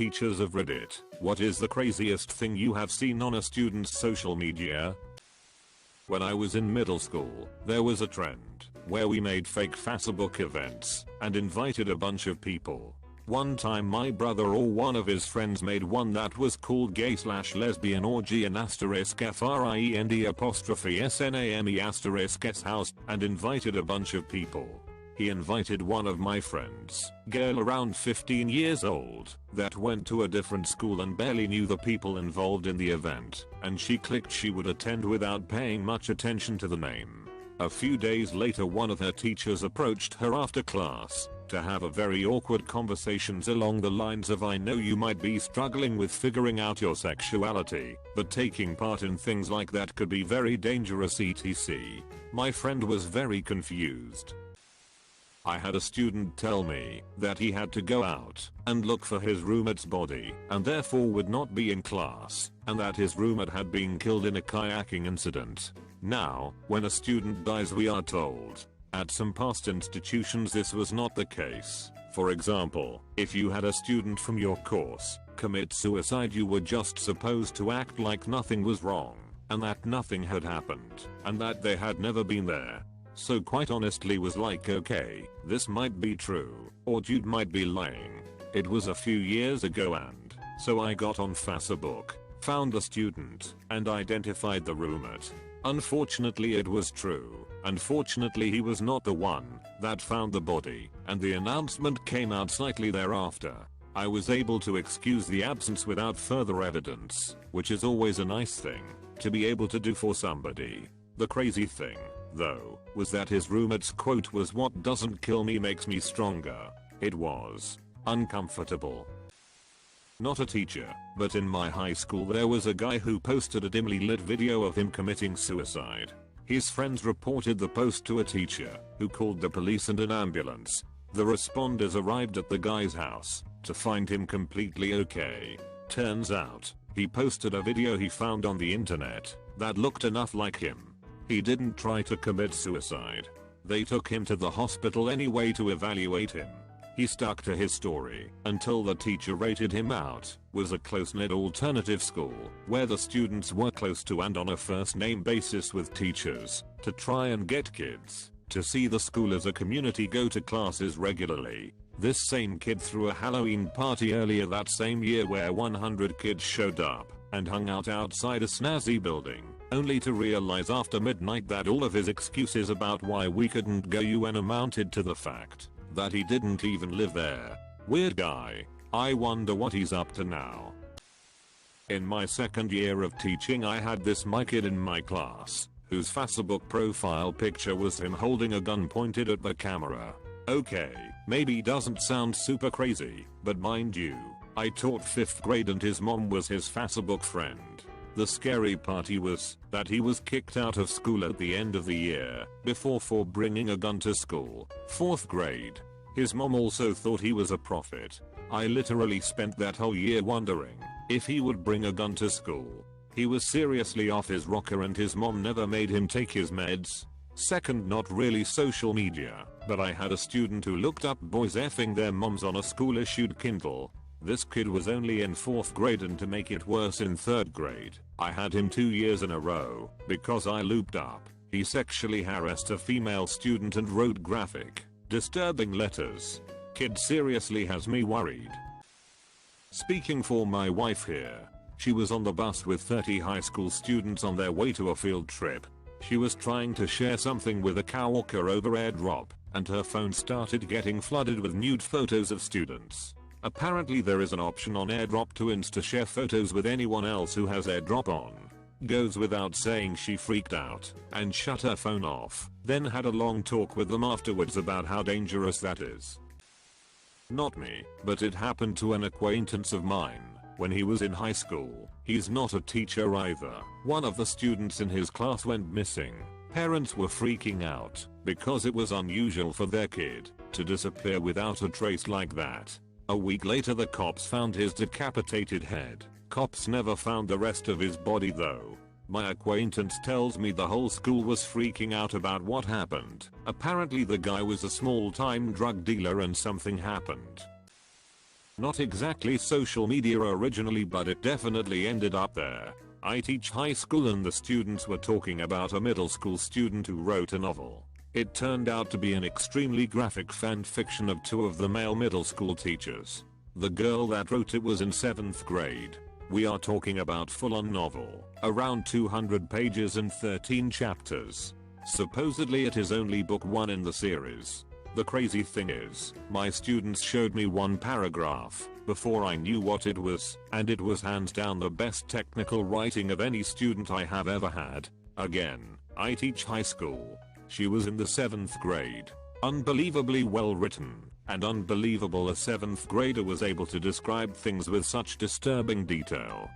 teachers of Reddit, what is the craziest thing you have seen on a student's social media? When I was in middle school, there was a trend where we made fake Facebook events and invited a bunch of people. One time my brother or one of his friends made one that was called gay/lesbian orgy and *friend**sname**s house and invited a bunch of people. He invited one of my friends, girl around 15 years old, that went to a different school and barely knew the people involved in the event, and she clicked she would attend without paying much attention to the name. A few days later one of her teachers approached her after class to have a very awkward conversations along the lines of, I know you might be struggling with figuring out your sexuality, but taking part in things like that could be very dangerous etc. My friend was very confused. I had a student tell me that he had to go out and look for his roommate's body and therefore would not be in class, and that his roommate had been killed in a kayaking incident. Now, when a student dies we are told, at some past institutions this was not the case. For example, if you had a student from your course commit suicide you were just supposed to act like nothing was wrong, and that nothing had happened, and that they had never been there. So quite honestly was like, okay, this might be true, or dude might be lying. It was a few years ago and so I got on Facebook, found the student, and identified the roommate. Unfortunately it was true. Unfortunately he was not the one that found the body, and the announcement came out slightly thereafter. I was able to excuse the absence without further evidence, which is always a nice thing to be able to do for somebody. The crazy thing, though, was that his roommate's quote was, "What doesn't kill me makes me stronger." It was uncomfortable. Not a teacher, but in my high school there was a guy who posted a dimly lit video of him committing suicide. His friends reported the post to a teacher, who called the police and an ambulance. The responders arrived at the guy's house to find him completely okay. Turns out, he posted a video he found on the internet that looked enough like him. He didn't try to commit suicide. They took him to the hospital anyway to evaluate him. He stuck to his story until the teacher rated him out. Was a close-knit alternative school where the students were close to and on a first-name basis with teachers to try and get kids to see the school as a community go to classes regularly. This same kid threw a Halloween party earlier that same year where 100 kids showed up and hung out outside a snazzy building, only to realize after midnight that all of his excuses about why we couldn't go UN amounted to the fact that he didn't even live there. Weird guy. I wonder what he's up to now. In my second year of teaching I had this kid in my class whose Facebook profile picture was him holding a gun pointed at the camera. Okay, maybe doesn't sound super crazy, but mind you, I taught 5th grade and his mom was his Facebook friend. The scary part was that he was kicked out of school at the end of the year for bringing a gun to school. 4th grade. His mom also thought he was a prophet. I literally spent that whole year wondering if he would bring a gun to school. He was seriously off his rocker and his mom never made him take his meds. Second, not really social media, but I had a student who looked up boys effing their moms on a school issued Kindle. This kid was only in 4th grade, and to make it worse in 3rd grade, I had him 2 years in a row because I looped up. He sexually harassed a female student and wrote graphic, disturbing letters. Kid seriously has me worried. Speaking for my wife here, she was on the bus with 30 high school students on their way to a field trip. She was trying to share something with a coworker over AirDrop, and her phone started getting flooded with nude photos of students. Apparently there is an option on AirDrop to insta-share photos with anyone else who has AirDrop on. Goes without saying she freaked out and shut her phone off, then had a long talk with them afterwards about how dangerous that is. Not me, but it happened to an acquaintance of mine when he was in high school. He's not a teacher either. One of the students in his class went missing. Parents were freaking out because it was unusual for their kid to disappear without a trace like that. A week later the cops found his decapitated head. Cops never found the rest of his body though. My acquaintance tells me the whole school was freaking out about what happened. Apparently the guy was a small-time drug dealer and something happened. Not exactly social media originally, but it definitely ended up there. I teach high school and the students were talking about a middle school student who wrote a novel. It turned out to be an extremely graphic fan fiction of two of the male middle school teachers. The girl that wrote it was in 7th grade. We are talking about full-on novel, around 200 pages and 13 chapters. Supposedly it is only book 1 in the series. The crazy thing is, my students showed me one paragraph before I knew what it was, and it was hands down the best technical writing of any student I have ever had. Again, I teach high school. She was in the 7th grade. Unbelievably well written, and unbelievable a 7th grader was able to describe things with such disturbing detail.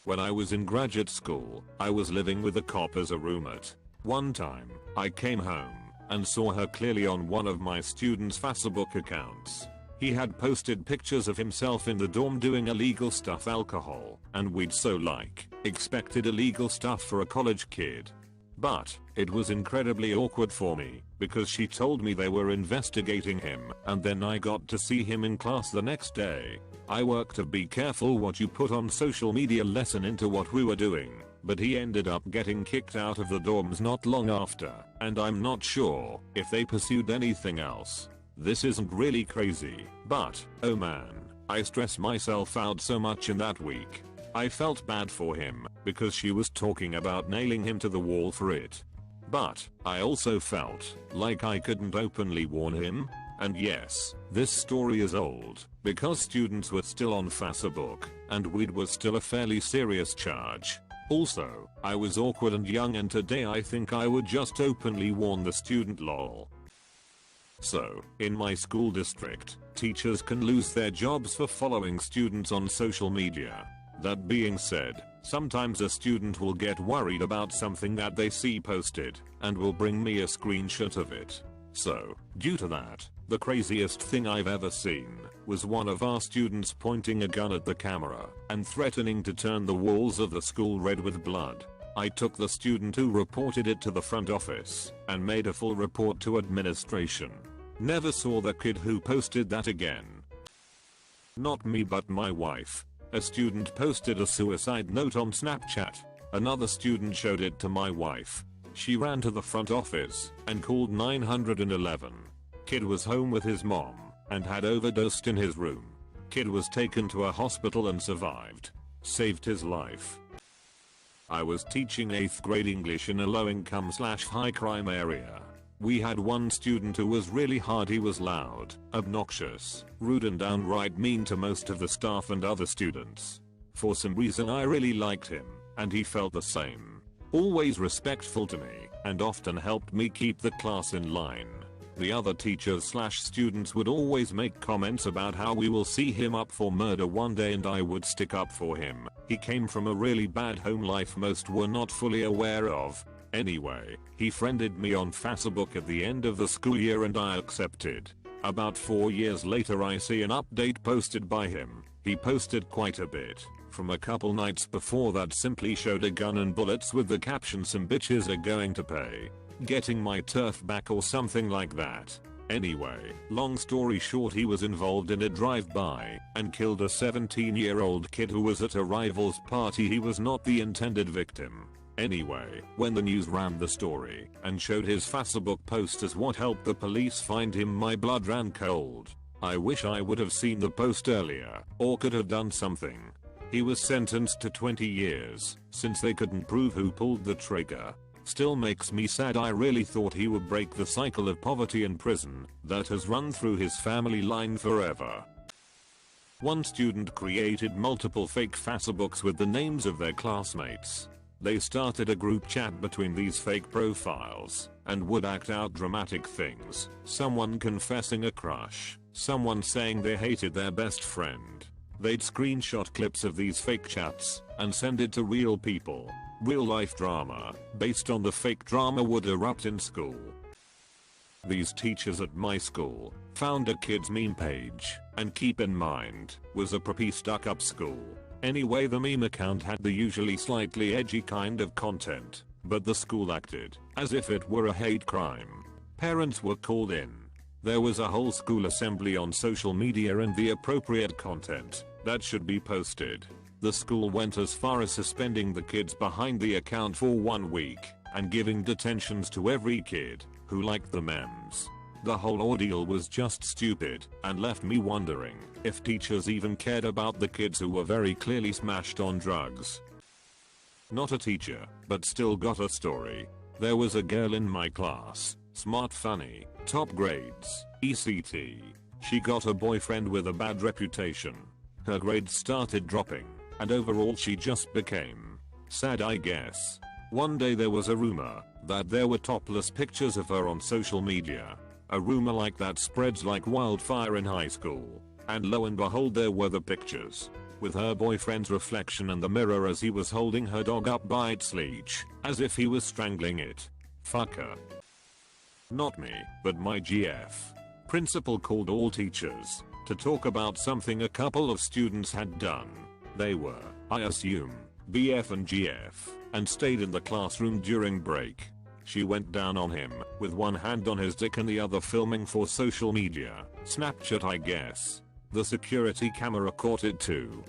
When I was in graduate school, I was living with a cop as a roommate. One time, I came home and saw her clearly on one of my students' Facebook accounts. He had posted pictures of himself in the dorm doing illegal stuff, alcohol, and weed, so like, expected illegal stuff for a college kid. But it was incredibly awkward for me because she told me they were investigating him, and then I got to see him in class the next day. I worked a be careful what you put on social media lesson into what we were doing, but he ended up getting kicked out of the dorms not long after, and I'm not sure if they pursued anything else. This isn't really crazy, but oh man, I stressed myself out so much in that week. I felt bad for him because she was talking about nailing him to the wall for it. But I also felt like I couldn't openly warn him. And yes, this story is old because students were still on Facebook and weed was still a fairly serious charge. Also, I was awkward and young, and today I think I would just openly warn the student, lol. So, in my school district, teachers can lose their jobs for following students on social media. That being said, sometimes a student will get worried about something that they see posted and will bring me a screenshot of it. So, due to that, the craziest thing I've ever seen was one of our students pointing a gun at the camera and threatening to turn the walls of the school red with blood. I took the student who reported it to the front office and made a full report to administration. Never saw the kid who posted that again. Not me, but my wife. A student posted a suicide note on Snapchat. Another student showed it to my wife. She ran to the front office and called 911. Kid was home with his mom and had overdosed in his room. Kid was taken to a hospital and survived. Saved his life. I was teaching 8th grade English in a low-income/high crime area. We had one student who was really hard. He was loud, obnoxious, rude, and downright mean to most of the staff and other students. For some reason I really liked him, and he felt the same. Always respectful to me, and often helped me keep the class in line. The other teachers/students would always make comments about how we will see him up for murder one day, and I would stick up for him. He came from a really bad home life most were not fully aware of. Anyway, he friended me on Facebook at the end of the school year and I accepted. About 4 years later I see an update posted by him. He posted quite a bit. From a couple nights before that simply showed a gun and bullets with the caption "Some bitches are going to pay. Getting my turf back" or something like that. Anyway, long story short, he was involved in a drive-by and killed a 17-year-old kid who was at a rival's party. He was not the intended victim. Anyway, when the news ran the story and showed his Facebook post as what helped the police find him, my blood ran cold. I wish I would have seen the post earlier or could have done something. He was sentenced to 20 years since they couldn't prove who pulled the trigger. Still makes me sad. I really thought he would break the cycle of poverty and prison that has run through his family line forever. One student created multiple fake Facebooks with the names of their classmates. They started a group chat between these fake profiles and would act out dramatic things. Someone confessing a crush, someone saying they hated their best friend. They'd screenshot clips of these fake chats and send it to real people. Real life drama based on the fake drama would erupt in school. These teachers at my school found a kids meme page, and keep in mind, was a preppy stuck up school. Anyway, the meme account had the usually slightly edgy kind of content, but the school acted as if it were a hate crime. Parents were called in. There was a whole school assembly on social media and the appropriate content that should be posted. The school went as far as suspending the kids behind the account for 1 week and giving detentions to every kid who liked the memes. The whole ordeal was just stupid and left me wondering if teachers even cared about the kids who were very clearly smashed on drugs. Not a teacher, but still got a story. There was a girl in my class, smart, funny, top grades, ECT. She got a boyfriend with a bad reputation. Her grades started dropping, and overall she just became sad, I guess. One day there was a rumor that there were topless pictures of her on social media. A rumor like that spreads like wildfire in high school. And lo and behold, there were the pictures with her boyfriend's reflection in the mirror as he was holding her dog up by its leash, as if he was strangling it. Fuck her. Not me, but my GF. Principal called all teachers to talk about something a couple of students had done. They were, I assume, BF and GF, and stayed in the classroom during break. She went down on him, with one hand on his dick and the other filming for social media. Snapchat, I guess. The security camera caught it too.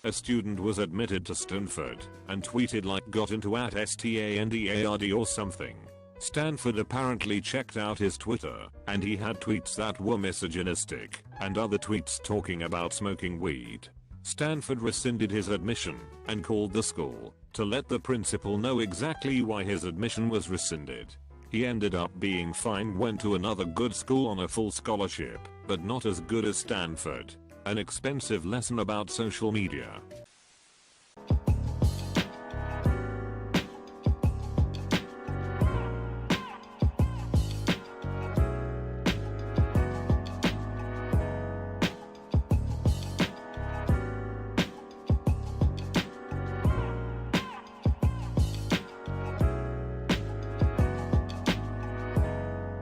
A student was admitted to Stanford and tweeted like got into at STANDARD or something. Stanford apparently checked out his Twitter and he had tweets that were misogynistic and other tweets talking about smoking weed. Stanford rescinded his admission and called the school to let the principal know exactly why his admission was rescinded. He ended up being fined, went to another good school on a full scholarship, but not as good as Stanford. An expensive lesson about social media.